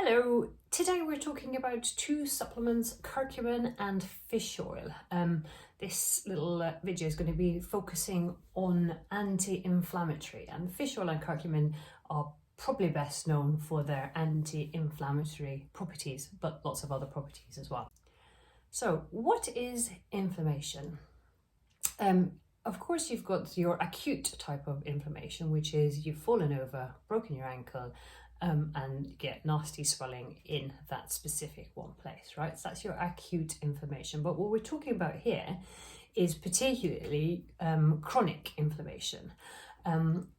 Hello, today we're talking about two supplements, curcumin and fish oil. This little video is going to be focusing on anti-inflammatory, and fish oil and curcumin are probably best known for their anti-inflammatory properties, but lots of other properties as well. So what is inflammation? Of course, you've got your acute type of inflammation, which is you've fallen over, broken your ankle, and get nasty swelling in that specific one place, right? So that's your acute inflammation. But what we're talking about here is particularly chronic inflammation.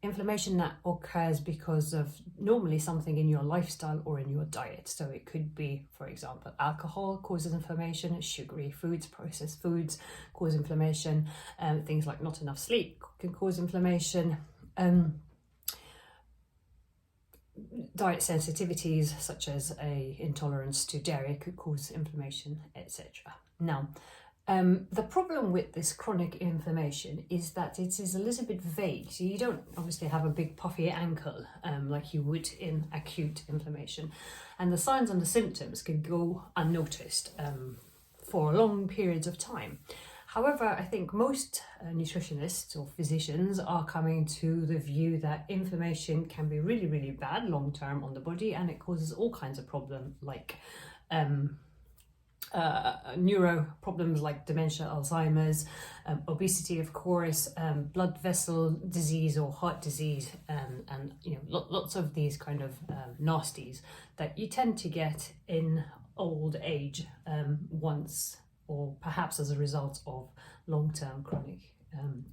Inflammation that occurs because of normally something in your lifestyle or in your diet. So it could be, for example, alcohol causes inflammation, sugary foods, processed foods cause inflammation, things like not enough sleep can cause inflammation. Diet sensitivities such as a intolerance to dairy could cause inflammation, etc. Now, the problem with this chronic inflammation is that it is a little bit vague. So you don't obviously have a big puffy ankle like you would in acute inflammation. And the signs and the symptoms can go unnoticed for long periods of time. However, I think most nutritionists or physicians are coming to the view that inflammation can be really, really bad long-term on the body, and it causes all kinds of problems like neuro problems like dementia, Alzheimer's, obesity, of course, blood vessel disease or heart disease, and lots of these kind of nasties that you tend to get in old age once, or perhaps as a result of long-term chronic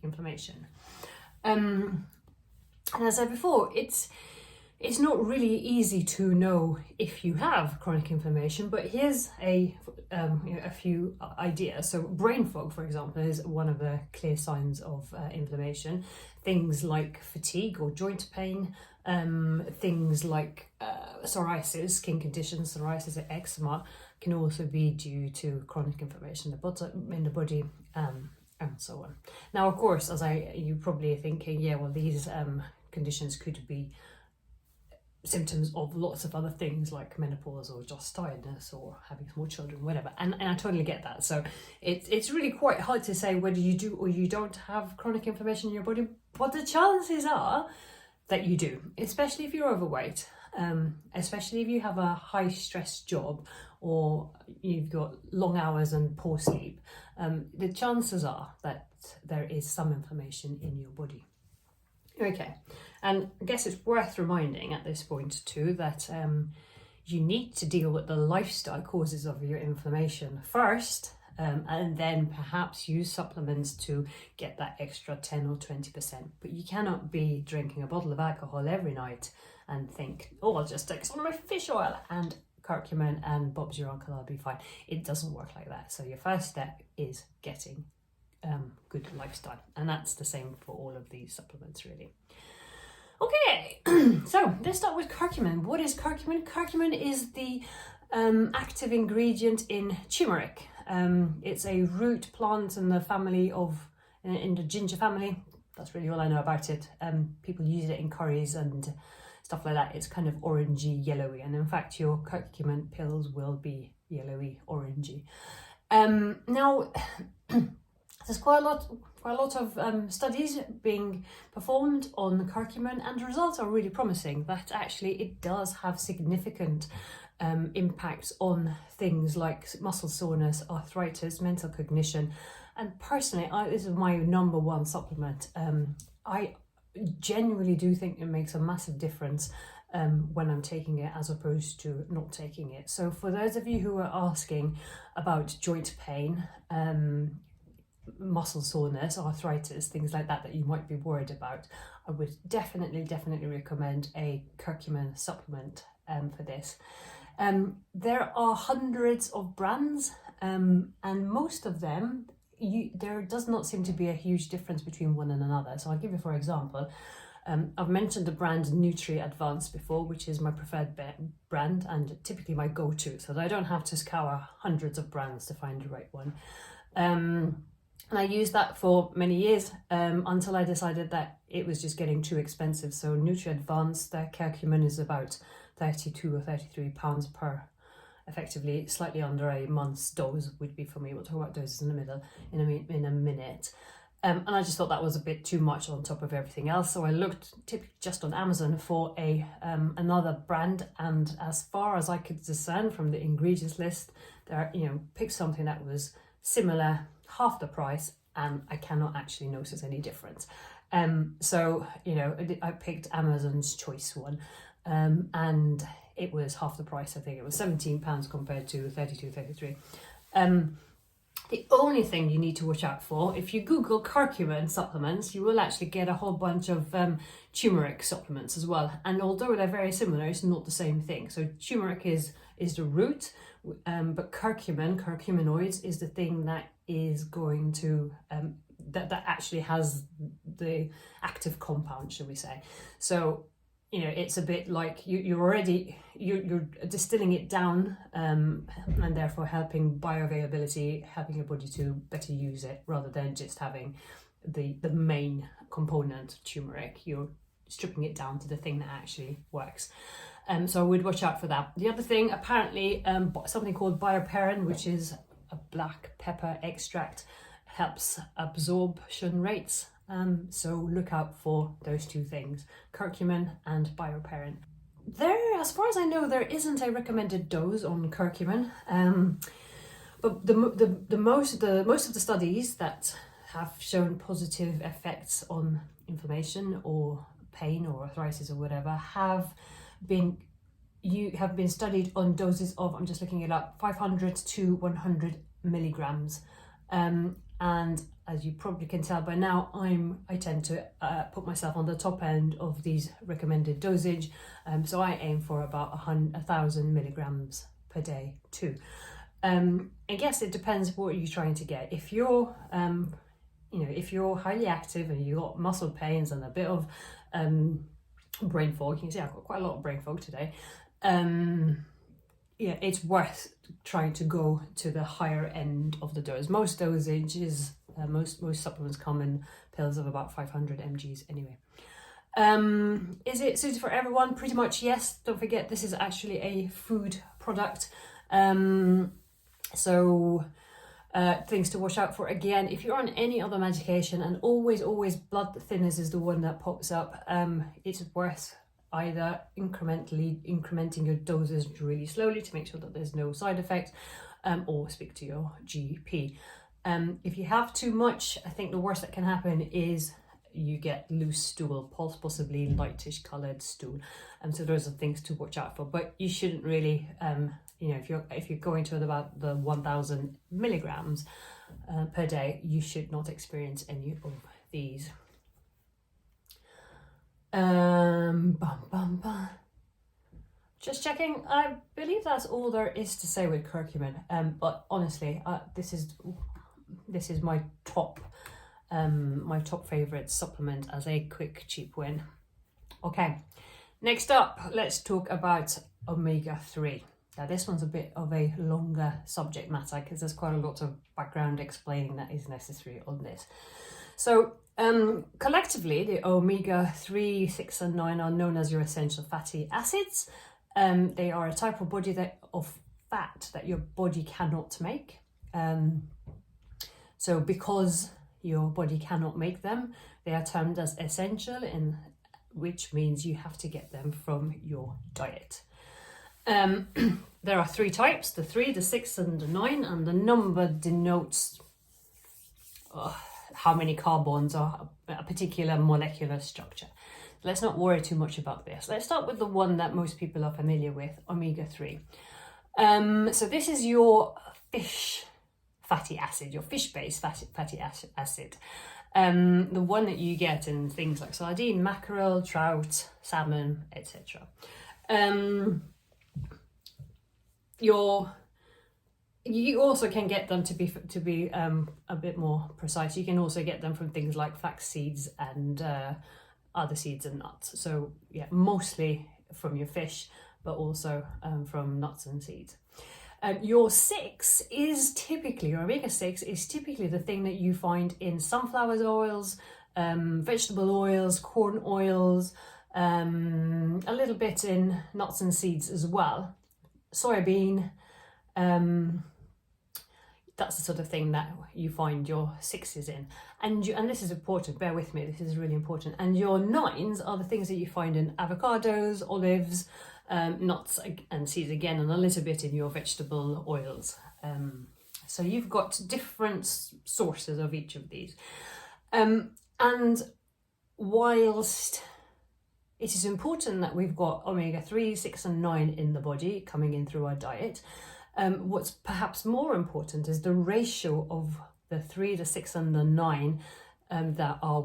inflammation. And as I said before, it's not really easy to know if you have chronic inflammation, but here's a few ideas. So brain fog, for example, is one of the clear signs of inflammation. Things like fatigue or joint pain, things like psoriasis, skin conditions, psoriasis or eczema can also be due to chronic inflammation in the body, and so on. Now, of course, you probably are thinking, yeah, well, these conditions could be symptoms of lots of other things like menopause or just tiredness or having small children, whatever. And I totally get that. So it's really quite hard to say whether you do or you don't have chronic inflammation in your body, but the chances are that you do, especially if you're overweight, especially if you have a high stress job or you've got long hours and poor sleep. The chances are that there is some inflammation in your body. Okay, and I guess it's worth reminding at this point too that you need to deal with the lifestyle causes of your inflammation first, and then perhaps use supplements to get that extra 10 or 20%. But you cannot be drinking a bottle of alcohol every night and think, oh, I'll just take some of my fish oil and curcumin and Bob's your uncle, I'll be fine. It doesn't work like that. So your first step is getting good lifestyle, and that's the same for all of these supplements really. Okay, so let's start with curcumin. What is curcumin? Curcumin is the active ingredient in turmeric. It's a root plant in the family in the ginger family. That's really all I know about it. People use it in curries and stuff like that. It's kind of orangey, yellowy, and in fact your curcumin pills will be yellowy, orangey. Now, there's quite a lot of studies being performed on the curcumin, and the results are really promising that actually it does have significant impacts on things like muscle soreness, arthritis, mental cognition. And personally, this is my number one supplement. I genuinely do think it makes a massive difference when I'm taking it as opposed to not taking it. So for those of you who are asking about joint pain, muscle soreness, arthritis, things like that you might be worried about, I would definitely recommend a curcumin supplement for this. There are hundreds of brands, and most of them, there does not seem to be a huge difference between one and another. So I'll give you, for example, I've mentioned the brand Nutri Advanced before, which is my preferred brand and typically my go-to, so that I don't have to scour hundreds of brands to find the right one. And I used that for many years until I decided that it was just getting too expensive. So Nutri Advanced, their curcumin is about 32 or 33 pounds per, effectively slightly under a month's dose would be for me. We'll talk about doses in the middle in a minute. And I just thought that was a bit too much on top of everything else. So I looked just on Amazon for another brand, and as far as I could discern from the ingredients list, there, picked something that was similar, half the price, and I cannot actually notice any difference. So I picked Amazon's choice one, and it was half the price. I think it was £17 compared to 32, 33. The only thing you need to watch out for, if you Google curcumin supplements, you will actually get a whole bunch of turmeric supplements as well. And although they're very similar, it's not the same thing. So turmeric is the root, but curcuminoids is the thing that is going to, that actually has the active compound, shall we say. So, it's a bit like you're distilling it down, and therefore helping bioavailability, helping your body to better use it, rather than just having the main component, turmeric. You're stripping it down to the thing that actually works. So I would watch out for that. The other thing, apparently, something called bioperine, which is a black pepper extract, helps absorption rates. So look out for those two things, curcumin and bioperine. As far as I know, there isn't a recommended dose on curcumin, but most of the studies that have shown positive effects on inflammation or pain or arthritis or whatever have been studied on doses of, I'm just looking it up, 500 to 100 milligrams. And as you probably can tell by now, I tend to put myself on the top end of these recommended dosage. So I aim for about 1,000 milligrams per day too. I guess it depends what you're trying to get. If you're, if you're highly active and you've got muscle pains and a bit of brain fog, you can see I've got quite a lot of brain fog today. It's worth trying to go to the higher end of the dose. Most dosages, most supplements come in pills of about 500 mgs anyway. Is it suited for everyone? Pretty much yes. Don't forget, this is actually a food product. So things to watch out for. Again, if you're on any other medication, and always blood thinners is the one that pops up, it's worth either incrementing your doses really slowly to make sure that there's no side effects, or speak to your GP. If you have too much, I think the worst that can happen is you get loose stool, possibly lightish coloured stool. So those are things to watch out for. But you shouldn't really, if you're going to about the 1,000 milligrams per day, you should not experience any of these. Just checking. I believe that's all there is to say with curcumin. But honestly, this is my top favorite supplement as a quick, cheap win. Okay, next up, let's talk about omega-3. Now this one's a bit of a longer subject matter because there's quite a lot of background explaining that is necessary on this. So collectively, the omega-3, 6 and 9 are known as your essential fatty acids. They are a type of fat that your body cannot make. So because your body cannot make them, they are termed as essential, which means you have to get them from your diet. There are three types, the 3, the 6 and the 9, and the number denotes how many carbons are a particular molecular structure. Let's not worry too much about this. Let's start with the one that most people are familiar with, omega-3. So this is your fish fatty acid, your fish-based fatty acid. The one that you get in things like sardine, mackerel, trout, salmon, etc. You also can get them to be a bit more precise. You can also get them from things like flax seeds and other seeds and nuts. So yeah, mostly from your fish, but also from nuts and seeds. Your omega-6 is typically the thing that you find in sunflower oils, vegetable oils, corn oils, a little bit in nuts and seeds as well. Soybean, that's the sort of thing that you find your 6s in. And this is important, bear with me, this is really important. And your 9s are the things that you find in avocados, olives, nuts and seeds again, and a little bit in your vegetable oils. So you've got different sources of each of these. And whilst it is important that we've got omega-3, 6 and 9 in the body coming in through our diet, what's perhaps more important is the ratio of the 3, the 6 and the 9 that are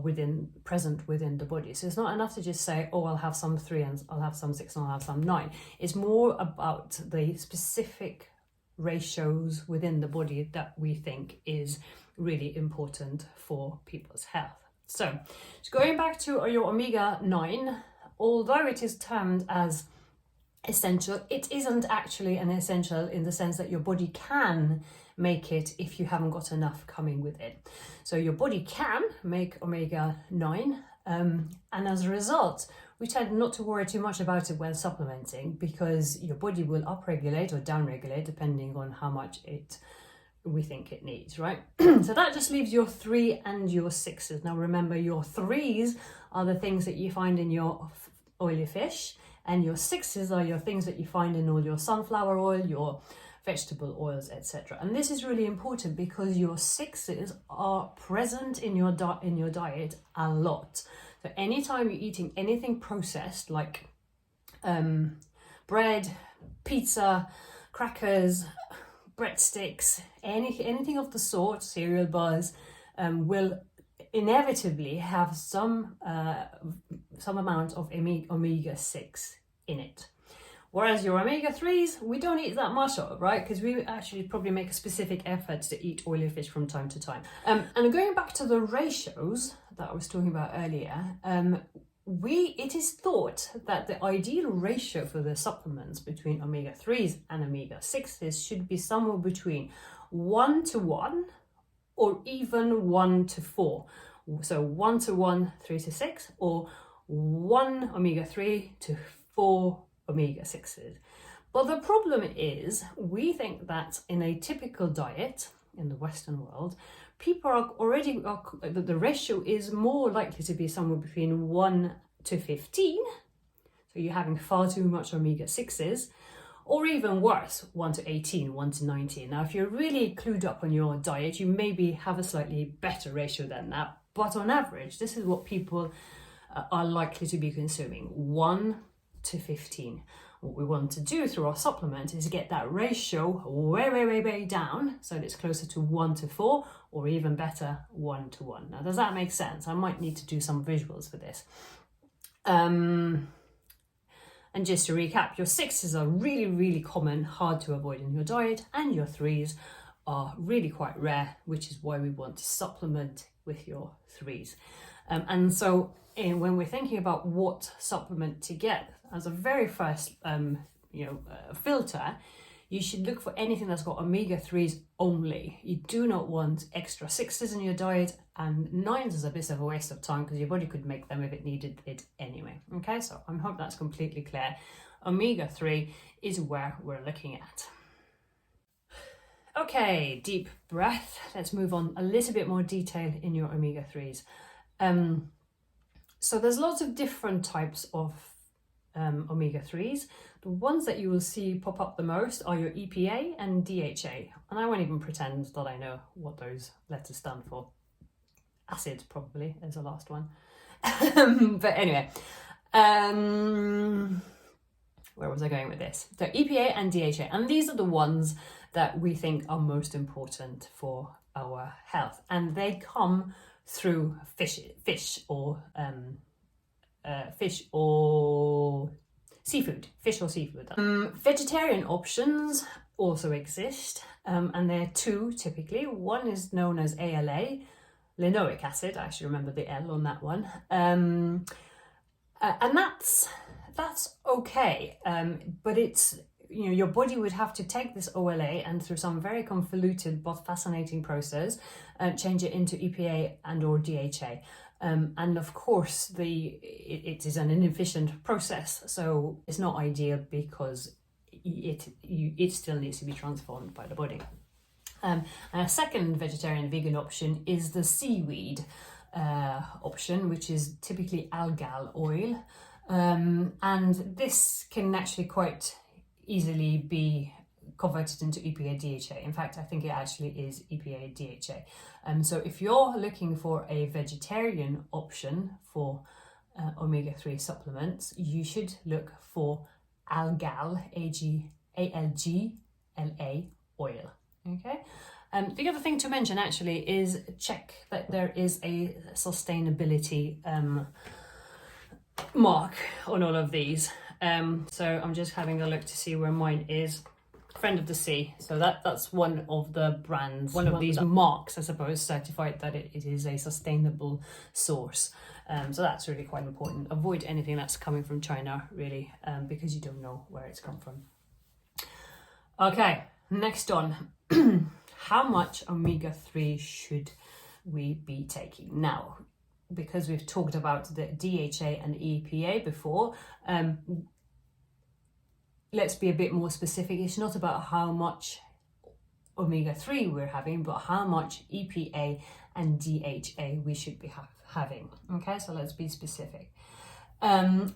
present within the body. So it's not enough to just say, oh, I'll have some 3 and I'll have some 6 and I'll have some 9. It's more about the specific ratios within the body that we think is really important for people's health. So going back to your omega-9, although it is termed as essential, it isn't actually an essential in the sense that your body can make it if you haven't got enough coming with it. So your body can make omega-9, and as a result, we tend not to worry too much about it when supplementing, because your body will upregulate or downregulate depending on how much we think it needs, right? So that just leaves your 3 and your 6s. Now remember, your 3s are the things that you find in your oily fish, and your 6s are your things that you find in all your sunflower oil, your vegetable oils, etc. And this is really important because your 6s are present in your diet a lot. So anytime you're eating anything processed like bread, pizza, crackers, breadsticks, anything of the sort, cereal bars, will inevitably have some amount of omega-6 in it. Whereas your omega-3s, we don't eat that much of, right? Because we actually probably make a specific effort to eat oily fish from time to time. And going back to the ratios that I was talking about earlier, it is thought that the ideal ratio for the supplements between omega-3s and omega-6s should be somewhere between 1:1 or even 1:4. So 1:1, 3 to 6, or 1 omega-3 to 4 omega-6s. But the problem is, we think that in a typical diet in the Western world, people the ratio is more likely to be somewhere between 1 to 15. So you're having far too much omega-6s, or even worse, 1 to 18, 1 to 19. Now, if you're really clued up on your diet, you maybe have a slightly better ratio than that. But on average, this is what people are likely to be consuming, 1 to 15. What we want to do through our supplement is get that ratio way down, so that it's closer to 1:4, or even better, 1:1. Now, does that make sense? I might need to do some visuals for this. And just to recap, your 6s are really common, hard to avoid in your diet, and your 3s are really quite rare, which is why we want to supplement with your 3s. And so when we're thinking about what supplement to get, as a very first filter, you should look for anything that's got omega-3s only. You do not want extra 6s in your diet, and 9s is a bit of a waste of time because your body could make them if it needed it anyway. Okay, so I hope that's completely clear. Omega-3 is where we're looking at. Okay, deep breath. Let's move on a little bit more detail in your omega-3s. So there's lots of different types of omega-3s. The ones that you will see pop up the most are your EPA and DHA. And I won't even pretend that I know what those letters stand for. Acid, probably, is the last one. But anyway, where was I going with this? So EPA and DHA. And these are the ones that we think are most important for our health. And they come through fish or seafood. Vegetarian options also exist, and there are two typically. One is known as ALA, linoleic acid. I actually remember the L on that one, and that's okay. But it's, your body would have to take this OLA and through some very convoluted but fascinating process, change it into EPA and or DHA. And of course, it is an inefficient process, so it's not ideal because it still needs to be transformed by the body. And a second vegetarian vegan option is the seaweed option, which is typically algal oil. And this can actually quite easily be converted into EPA DHA. In fact, I think it actually is EPA DHA. So if you're looking for a vegetarian option for omega-3 supplements, you should look for algal, ALGLA oil. Okay. The other thing to mention actually is check that there is a sustainability mark on all of these. So I'm just having a look to see where mine is. Friend of the Sea. So that's one of the brands, one of these marks, I suppose, certified that it is a sustainable source. So that's really quite important. Avoid anything that's coming from China, really, because you don't know where it's come from. Okay, next on. How much omega-3 should we be taking? Now, because we've talked about the DHA and EPA before, let's be a bit more specific. It's not about how much omega-3 we're having, but how much EPA and DHA we should be having. Okay, so let's be specific. And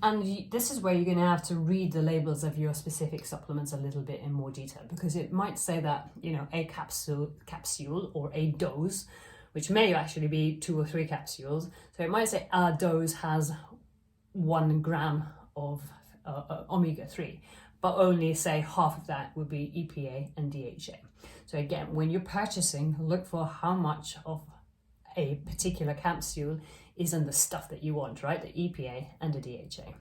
this is where you're going to have to read the labels of your specific supplements a little bit in more detail, because it might say that, you know, a capsule or a dose, which may actually be 2 or 3 capsules. So it might say a dose has 1 gram of omega-3, but only say half of that would be EPA and DHA. So again, when you're purchasing, look for how much of a particular capsule is in the stuff that you want, right? The EPA and the DHA.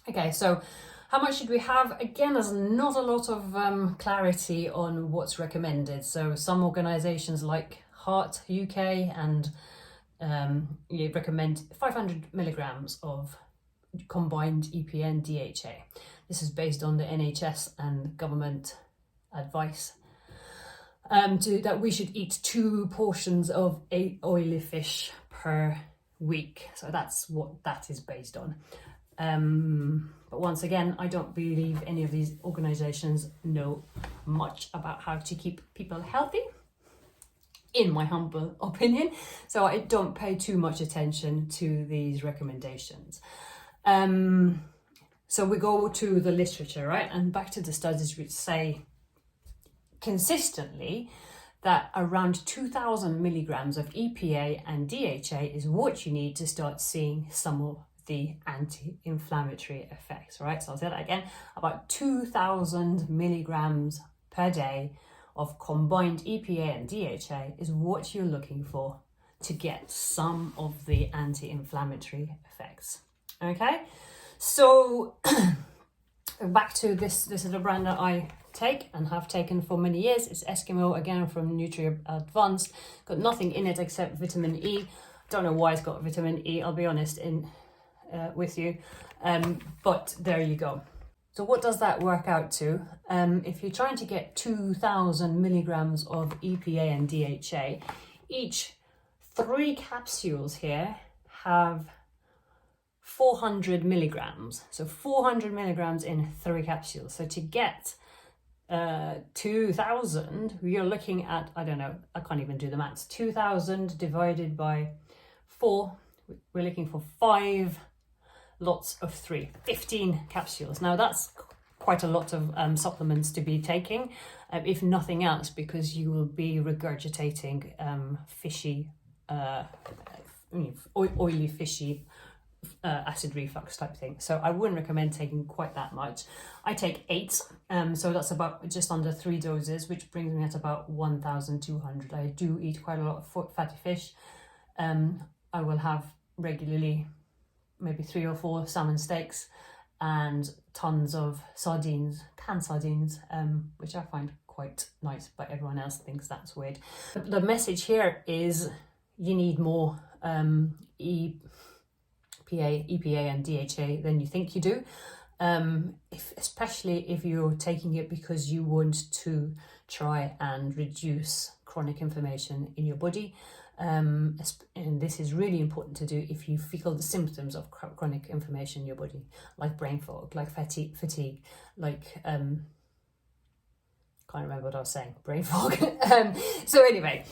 Okay, so how much should we have? Again, there's not a lot of clarity on what's recommended. So some organizations like Heart UK and recommend 500 milligrams of combined EPA and DHA. This is based on the NHS and government advice that we should eat 2 portions of oily fish per week. So that's what that is based on. But once again, I don't believe any of these organizations know much about how to keep people healthy, in my humble opinion. So I don't pay too much attention to these recommendations. So we go to the literature, right? And back to the studies which say consistently that around 2,000 milligrams of EPA and DHA is what you need to start seeing some of the anti-inflammatory effects, right? So I'll say that again, about 2,000 milligrams per day of combined EPA and DHA is what you're looking for to get some of the anti-inflammatory effects. Okay, so back to this is a brand that I take and have taken for many years. It's Eskimo, again from Nutri Advanced. Got nothing in it except vitamin E. Don't know why it's got vitamin E, I'll be honest with you, but there you go. So what does that work out to? If you're trying to get 2,000 milligrams of EPA and DHA, each 3 capsules here have 400 milligrams. So 400 milligrams in 3 capsules. So to get 2,000, you're looking at, I don't know, I can't even do the maths. 2,000 divided by 4, we're looking for 5 lots of 3, 15 capsules. Now that's quite a lot of supplements to be taking, if nothing else, because you will be regurgitating fishy, oily fishy acid reflux type thing. So I wouldn't recommend taking quite that much. I take 8, so that's about just under 3 doses, which brings me at about 1,200. I do eat quite a lot of fatty fish. I will have regularly maybe 3 or 4 salmon steaks and tons of sardines, canned sardines, which I find quite nice, but everyone else thinks that's weird. The message here is you need more EPA and DHA than you think you do, especially if you're taking it because you want to try and reduce chronic inflammation in your body. And this is really important to do if you feel the symptoms of chronic inflammation in your body, like brain fog, like fatigue, like can't remember what I was saying, brain fog. So anyway,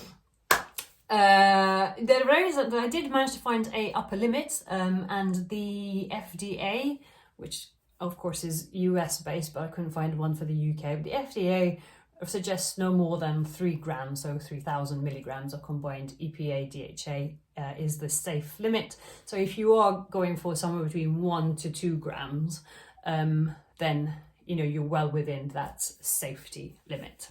there is I did manage to find a upper limit, and the FDA, which of course is US based, but I couldn't find one for the UK. But the FDA suggests no more than 3 grams, so 3,000 milligrams of combined EPA DHA is the safe limit. So if you are going for somewhere between 1 to 2 grams, then you're well within that safety limit.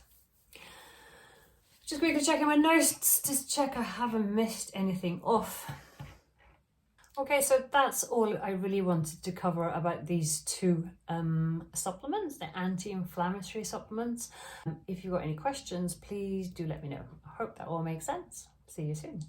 Just quickly checking my notes to check I haven't missed anything off. Okay, so that's all I really wanted to cover about these 2 supplements, the anti-inflammatory supplements. If you've got any questions, please do let me know. I hope that all makes sense. See you soon.